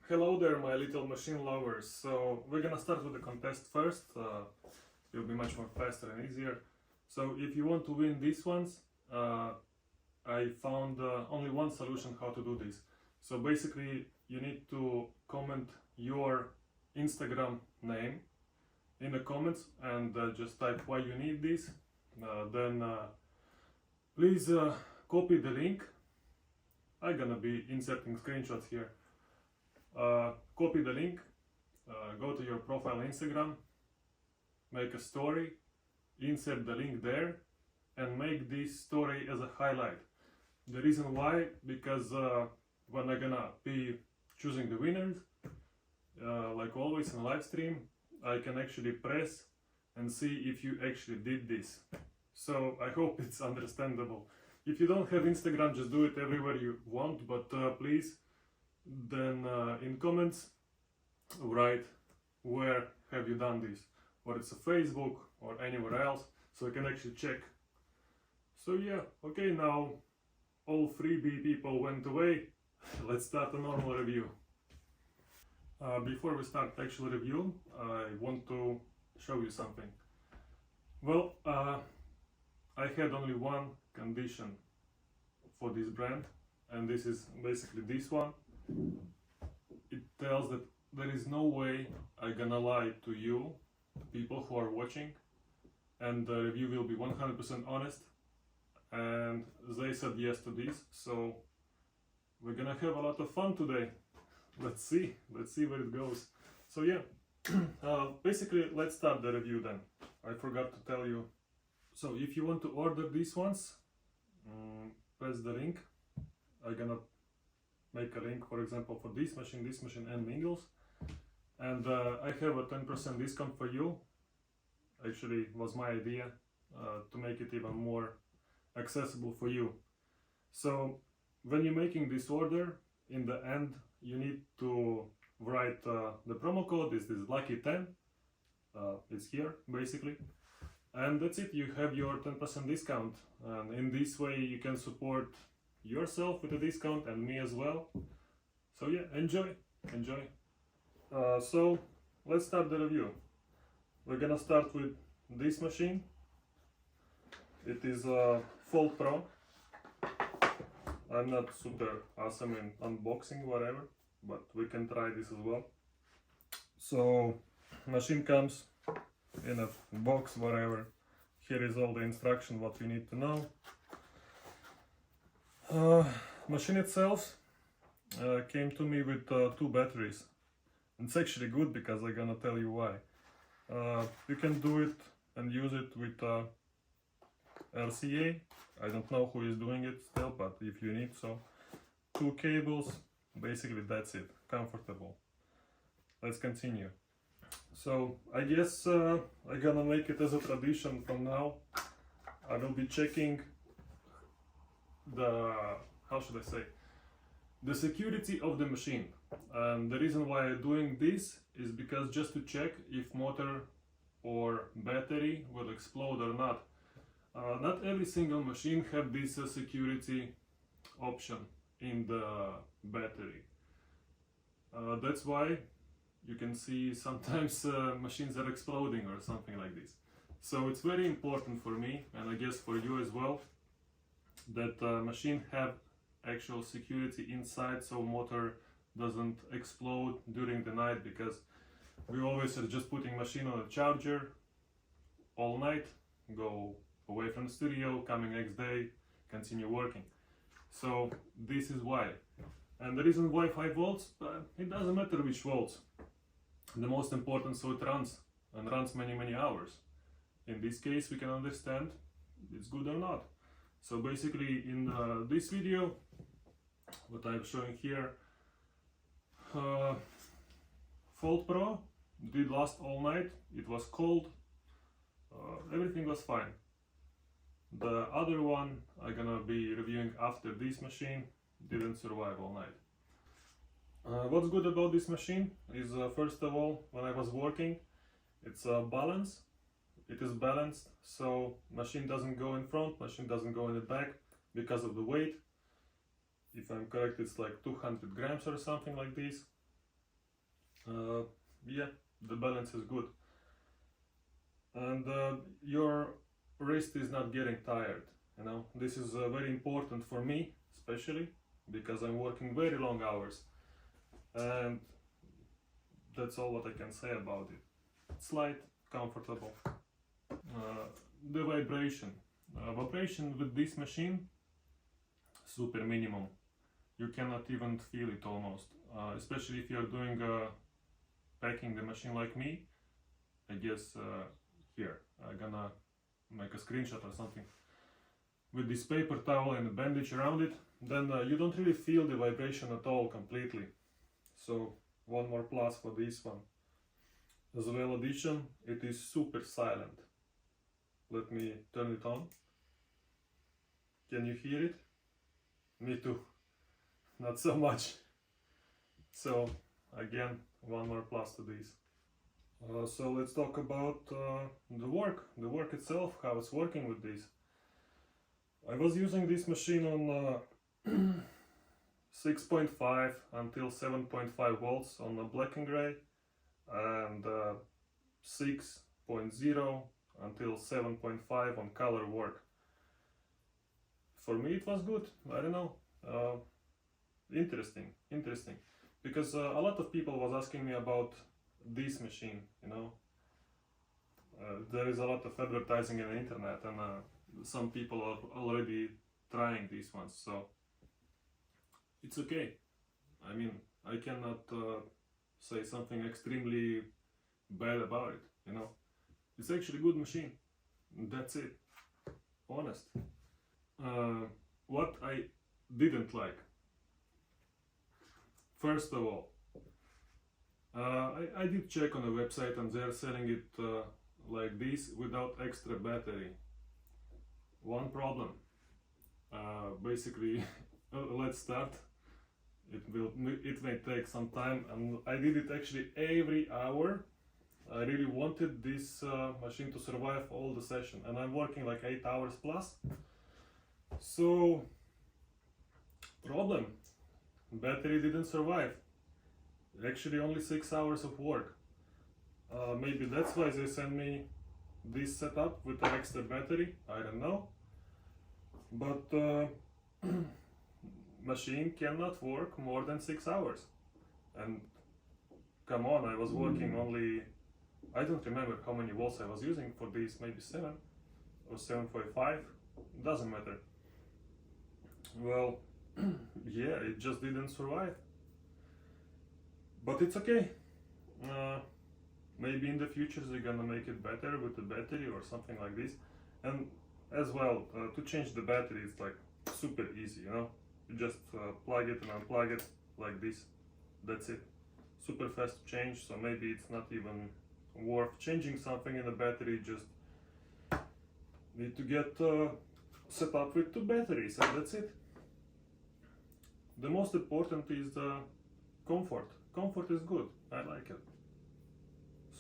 Hello there, my little machine lovers. So we're gonna start with the contest first. It'll be much more faster and easier. So if you want to win these ones, I found only one solution how to do this. So basically you need to comment your Instagram name in the comments and just type why you need this. Then please copy the link. I'm gonna be inserting screenshots here. Copy the link, go to your profile on Instagram, make a story, insert the link there, and make this story as a highlight. The reason why, because when I'm gonna be choosing the winners, like always in live stream, I can actually press and see if you actually did this. So I hope it's understandable. If you don't have Instagram, just do it everywhere you want, but please then in comments write where have you done this, or it's a Facebook or anywhere else, so I can actually check. So yeah, okay, now all freebie people went away. Let's start a normal review. Before we start actual review, I want to show you something. Well, I had only one condition for this brand, and this is basically this one. It tells that there is no way I'm gonna lie to you, people who are watching, and the review will be 100% honest, and they said yes to this, so we're gonna have a lot of fun today. Let's see where it goes. So yeah, basically let's start the review then. I forgot to tell you. So if you want to order these ones, press the link. I'm gonna make a link, for example, for this machine and Mingles, and I have a 10% discount for you. Actually, it was my idea to make it even more accessible for you. So when you're making this order, in the end you need to write the promo code. This is lucky10. It's here basically, and that's it. You have your 10% discount, and in this way you can support yourself with a discount and me as well. So yeah, enjoy. So let's start the review. We're gonna start with this machine. It is a Fold Pro. I'm not super awesome in unboxing whatever, but we can try this as well. So machine comes in a box, whatever. Here is all the instruction what you need to know. Machine itself came to me with 2 batteries. It's actually good because I'm gonna tell you why. You can do it and use it with RCA. I don't know who is doing it still, but if you need, so 2 cables, basically that's it, comfortable. Let's continue. So I guess I'm gonna make it as a tradition from now. I will be checking the, how should I say, the security of the machine. And the reason why I'm doing this is because just to check if motor or battery will explode or not. Not every single machine have this security option in the battery. That's why you can see sometimes machines are exploding or something like this. So it's very important for me, and I guess for you as well, that machine have actual security inside, so motor doesn't explode during the night, because we always are just putting machine on a charger all night, go away from the studio, coming next day, continue working. So this is why. And the reason why 5 volts, it doesn't matter which volts. The most important, so it runs, and runs many hours. In this case we can understand it's good or not. So basically in this video, what I'm showing here, Fold Pro did last all night. It was cold, everything was fine. The other one I'm gonna be reviewing after this machine didn't survive all night. What's good about this machine is first of all, when I was working, it's balance. It is balanced, so machine doesn't go in front, machine doesn't go in the back because of the weight. If I'm correct, it's like 200 grams or something like this. Yeah, the balance is good, and your wrist is not getting tired. You know, this is very important for me, especially because I'm working very long hours, and that's all what I can say about it. It's light, comfortable. The vibration with this machine, super minimum. You cannot even feel it almost, especially if you're doing packing the machine like me. I guess here I'm gonna make a screenshot or something with this paper towel and a bandage around it. Then you don't really feel the vibration at all completely. So one more plus for this one. As well addition, it is super silent. Let me turn it on. Can you hear it? Me too. Not so much. So again, one more plus to this. So let's talk about the work itself, how it's working with this. I was using this machine on 6.5 until 7.5 volts on the black and gray, and 6.0 until 7.5 on color work. For me it was good. I don't know. Interesting, because a lot of people was asking me about this machine, you know. There is a lot of advertising on the internet, and some people are already trying these ones, so it's okay. I mean, I cannot say something extremely bad about it, you know. It's actually a good machine. That's it. Honest. What I didn't like. First of all, I did check on the website, and they're selling it like this without extra battery. One problem. Basically, let's start. It may take some time, and I did it actually every hour. I really wanted this machine to survive all the session, and I'm working like 8 hours plus. So, problem. Battery didn't survive. Actually only 6 hours of work. Maybe that's why they sent me this setup with an extra battery, I don't know. But machine cannot work more than 6 hours. And come on, I was working only, I don't remember how many volts I was using for this, maybe 7 or 7.5, doesn't matter. Well, yeah, it just didn't survive. But it's okay. Maybe in the future they're gonna make it better with the battery or something like this. And as well, to change the battery, it's like super easy, you know. You just plug it and unplug it like this. That's it. Super fast to change, so maybe it's not even worth changing something in the battery. Just need to get set up with 2 batteries, and that's it. The most important is the comfort. Comfort is good. I like it.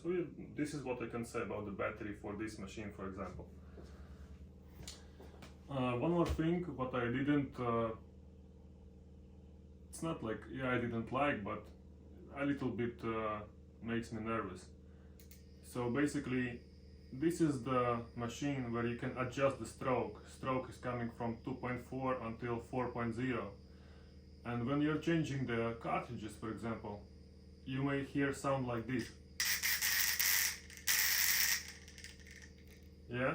So yeah, this is what I can say about the battery for this machine, for example. One more thing, what I didn't, it's not like, yeah, I didn't like, but a little bit makes me nervous. So basically, this is the machine where you can adjust the stroke. Stroke is coming from 2.4 until 4.0. And when you're changing the cartridges, for example, you may hear sound like this. Yeah?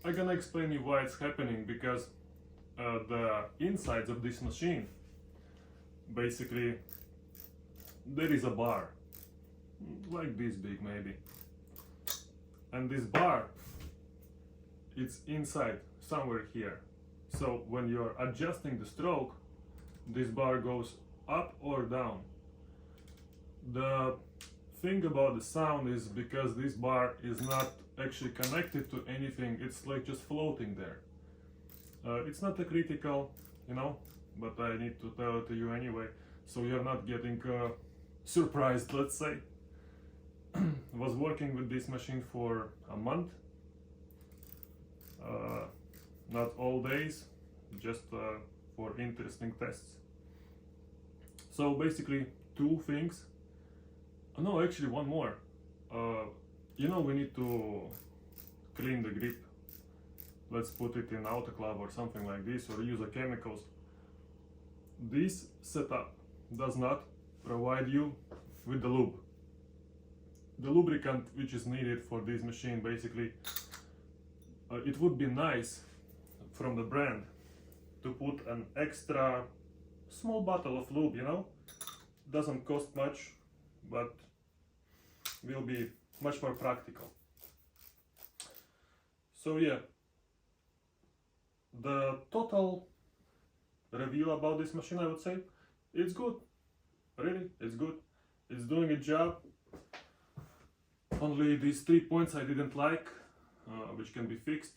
I'm gonna explain you why it's happening, because the insides of this machine, basically, there is a bar, like this big maybe. And this bar, it's inside, somewhere here. So when you're adjusting the stroke, this bar goes up or down. The thing about the sound is because this bar is not actually connected to anything, it's like just floating there. It's not a critical, you know, but I need to tell it to you anyway, so you're not getting surprised, let's say. Was working with this machine for a month. Not all days, just for interesting tests. So basically 2 things No, actually one more. You know, we need to clean the grip. Let's put it in autoclave or something like this, or use the chemicals. This setup does not provide you with the lube. The lubricant which is needed for this machine, basically, it would be nice from the brand to put an extra small bottle of lube, you know. Doesn't cost much, but will be much more practical. So yeah, the total review about this machine, I would say, it's good. Really, it's good. It's doing its job. Only these 3 points I didn't like, which can be fixed,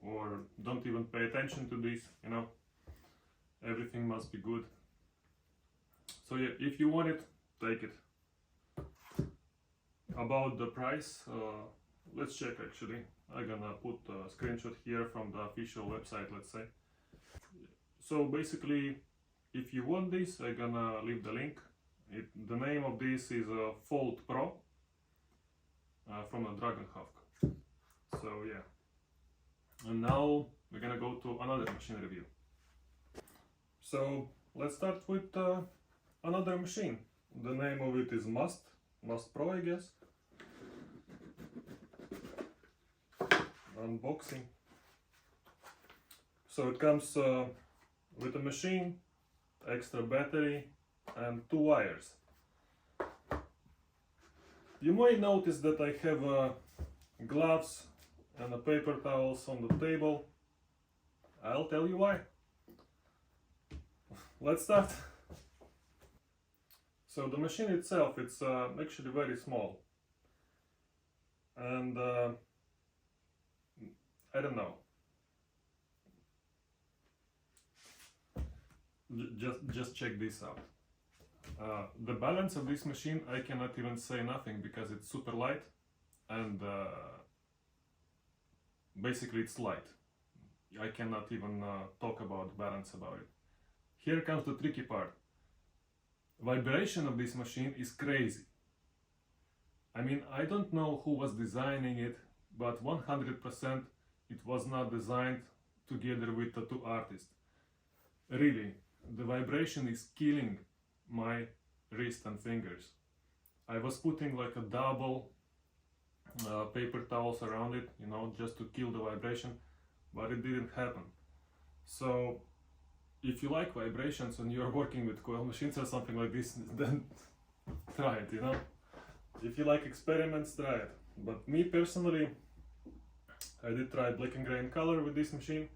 or don't even pay attention to this, you know. Everything must be good. So yeah, if you want it, take it. About the price, let's check actually. I'm gonna put a screenshot here from the official website, let's say. So basically, if you want this, I'm gonna leave the link. The name of this is Fold Pro from the Dragonhawk. So yeah. And now we're gonna go to another machine review. So let's start with another machine. The name of it is Mast Pro, I guess. Unboxing. So it comes with a machine, extra battery, and 2 wires. You might notice that I have gloves and paper towels on the table. I'll tell you why. Let's start. So the machine itself, it's actually very small, and I don't know. Just check this out. The balance of this machine, I cannot even say nothing because it's super light, and basically it's light. I cannot even talk about balance about it. Here comes the tricky part. Vibration of this machine is crazy. I mean, I don't know who was designing it, but 100% it was not designed together with tattooartist. Really, the vibration is killing my wrist and fingers. I was putting like a double paper towels around it, you know, just to kill the vibration, but it didn't happen. So if you like vibrations and you're working with coil machines or something like this, then try it, you know. If you like experiments, try it. But me personally, I did try black and gray in color with this machine.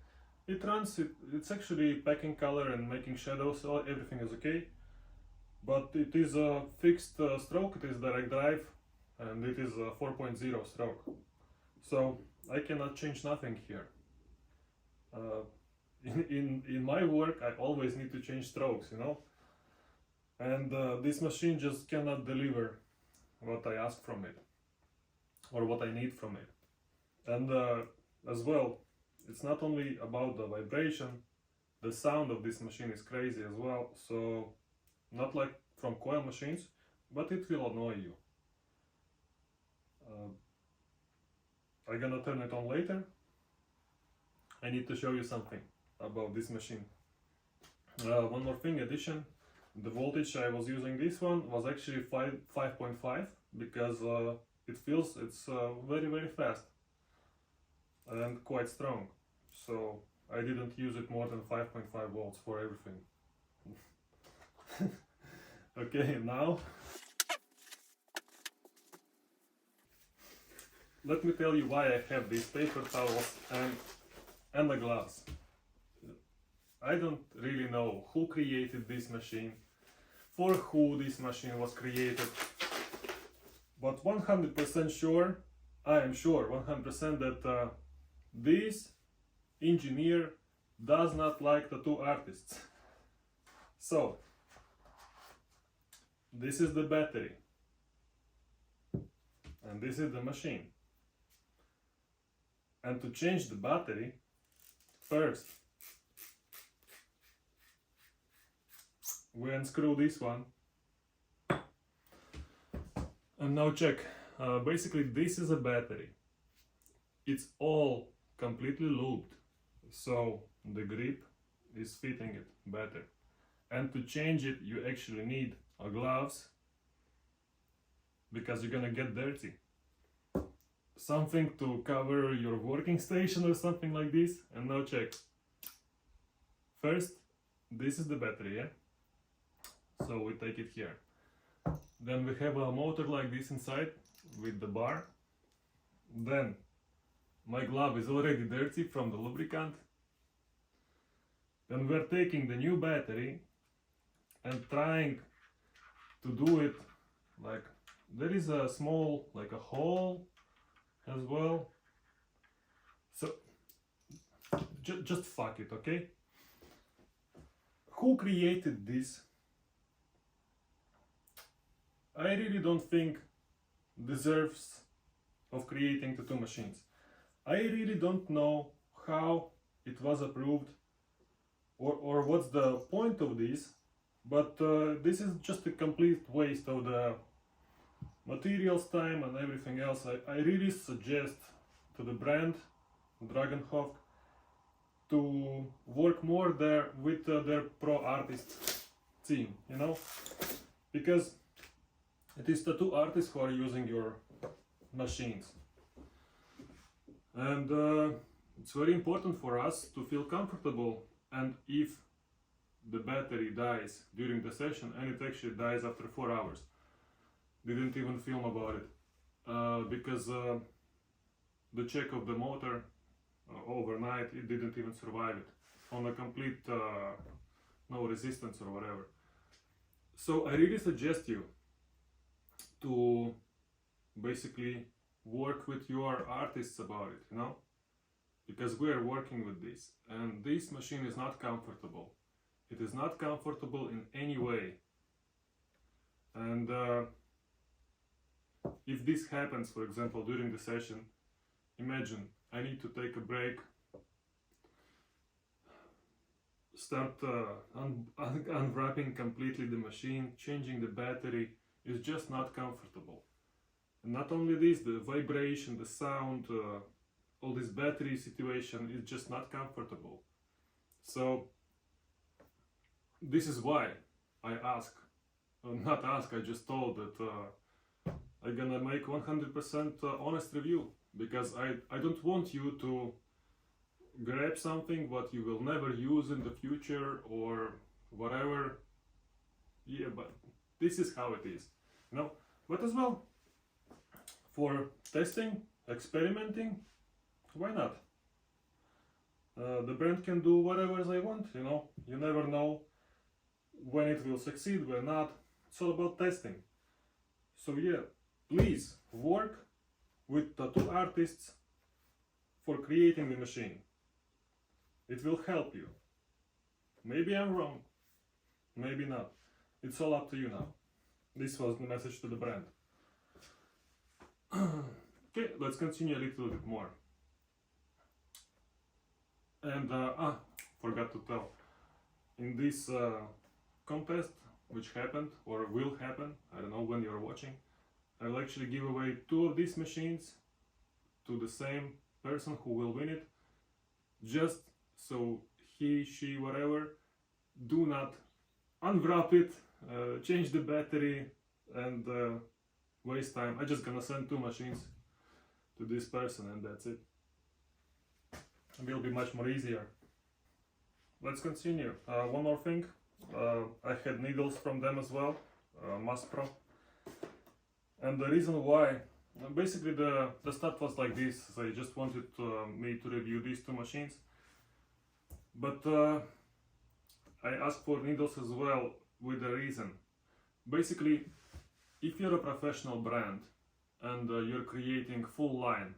It runs, it's actually packing color and making shadows, so everything is okay. But it is a fixed stroke, it is direct drive, and it is a 4.0 stroke. So I cannot change nothing here. In my work, I always need to change strokes, you know. And this machine just cannot deliver what I ask from it, or what I need from it. And as well, it's not only about the vibration, the sound of this machine is crazy as well. So not like from coil machines, but it will annoy you. I'm gonna turn it on later. I need to show you something about this machine. One more thing, addition, the voltage I was using this one was actually 5.5 because it feels it's very fast and quite strong. So I didn't use it more than 5.5 volts for everything. Okay, now let me tell you why I have these paper towels and the gloves. I don't really know who created this machine, for who this machine was created, but 100% sure, I am sure 100% that this engineer does not like tattoo artists. So this is the battery and this is the machine, and to change the battery, first we unscrew this one And now check, basically this is a battery. It's all completely lubed, so the grip is fitting it better. And to change it, you actually need gloves, because you're gonna get dirty. Something to cover your working station or something like this. And now check. First, this is the battery, yeah? So we take it here. Then we have a motor like this inside with the bar. Then my glove is already dirty from the lubricant. Then we're taking the new battery and trying to do it like, there is a small, like a hole as well. So just fuck it, okay? Who created this? I really don't think deserves of creating tattoo machines. I really don't know how it was approved or what's the point of this, but this is just a complete waste of the materials, time and everything else. I really suggest to the brand Dragonhawk to work more there with their pro artist team, you know, because it is tattoo artists who are using your machines, and it's very important for us to feel comfortable. And if the battery dies during the session, and it actually dies after 4 hours, didn't even film about it, because the check of the motor overnight, it didn't even survive it on a complete no resistance or whatever. So I really suggest you to basically work with your artists about it, you know, because we are working with this, and this machine is not comfortable. It is not comfortable in any way. And if this happens, for example, during the session, imagine I need to take a break, start unwrapping completely the machine, changing the battery is just not comfortable. And not only this, the vibration, the sound, all this battery situation is just not comfortable. So this is why I I just told that I'm gonna make 100% honest review, because I don't want you to grab something what you will never use in the future or whatever. Yeah, but this is how it is, you know. But as well, for testing, experimenting, why not? The brand can do whatever they want, you know. You never know when it will succeed, when not. It's all about testing. So yeah, please work with tattoo artists for creating the machine. It will help you. Maybe I'm wrong, maybe not. It's all up to you now. This was the message to the brand. Okay, let's continue a little bit more. And forgot to tell, in this contest, which happened or will happen, I don't know when you're watching, I will actually give away 2 of these machines to the same person who will win it, just so he, she, whatever, do not unwrap it, change the battery and waste time. I'm just gonna send 2 machines to this person and that's it. It will be much more easier. Let's continue. One more thing, I had needles from them as well, MAST Pro. And the reason why, basically the start was like this. They just wanted me to review these 2 machines. But I asked for needles as well with a reason. Basically, if you're a professional brand and you're creating full line,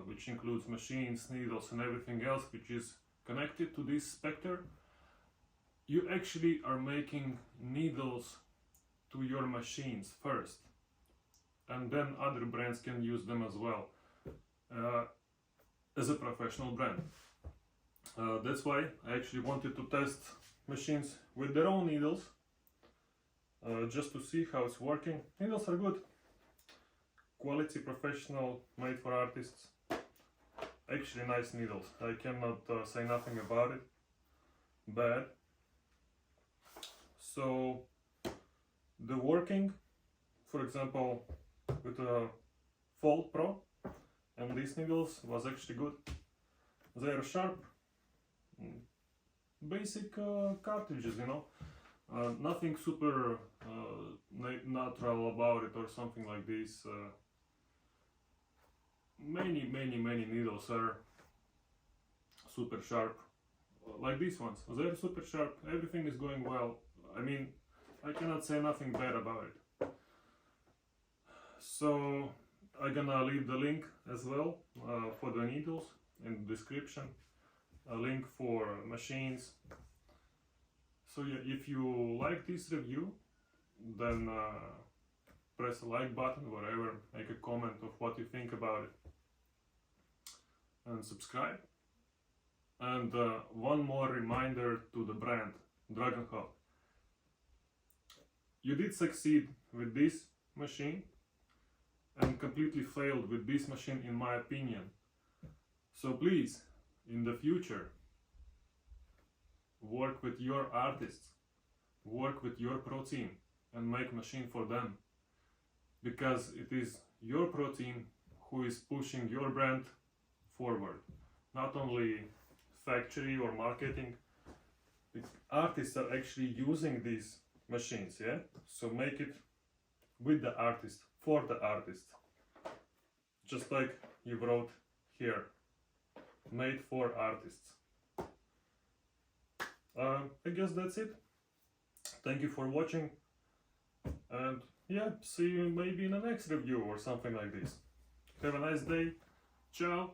which includes machines, needles and everything else which is connected to this Spectre, you actually are making needles to your machines first, and then other brands can use them as well, as a professional brand. That's why I actually wanted to test machines with their own needles, just to see how it's working. Needles are good. quality, professional, made for artists. Actually nice needles. I cannot say nothing about it bad. So the working, for example, with a Fold Pro and these needles was actually good. They are sharp, basic cartridges, you know, nothing super natural about it or something like this. Many needles are super sharp, like these ones. They're super sharp, everything is going well. I mean, I cannot say nothing bad about it. So I'm gonna leave the link as well for the needles in the description, a link for machines. So yeah, if you like this review, then press a like button, whatever, make a comment of what you think about it, and subscribe. And one more reminder to the brand, Dragonhawk. You did succeed with this machine and completely failed with this machine, in my opinion. So please, in the future, work with your artists, work with your pro team and make machine for them, because it is your pro team who is pushing your brand forward, not only factory or marketing. The artists are actually using these machines, yeah? So make it with the artist, for the artist. Just like you wrote here, made for artists. I guess that's it. Thank you for watching, and yeah, see you maybe in the next review or something like this. Have a nice day. Ciao.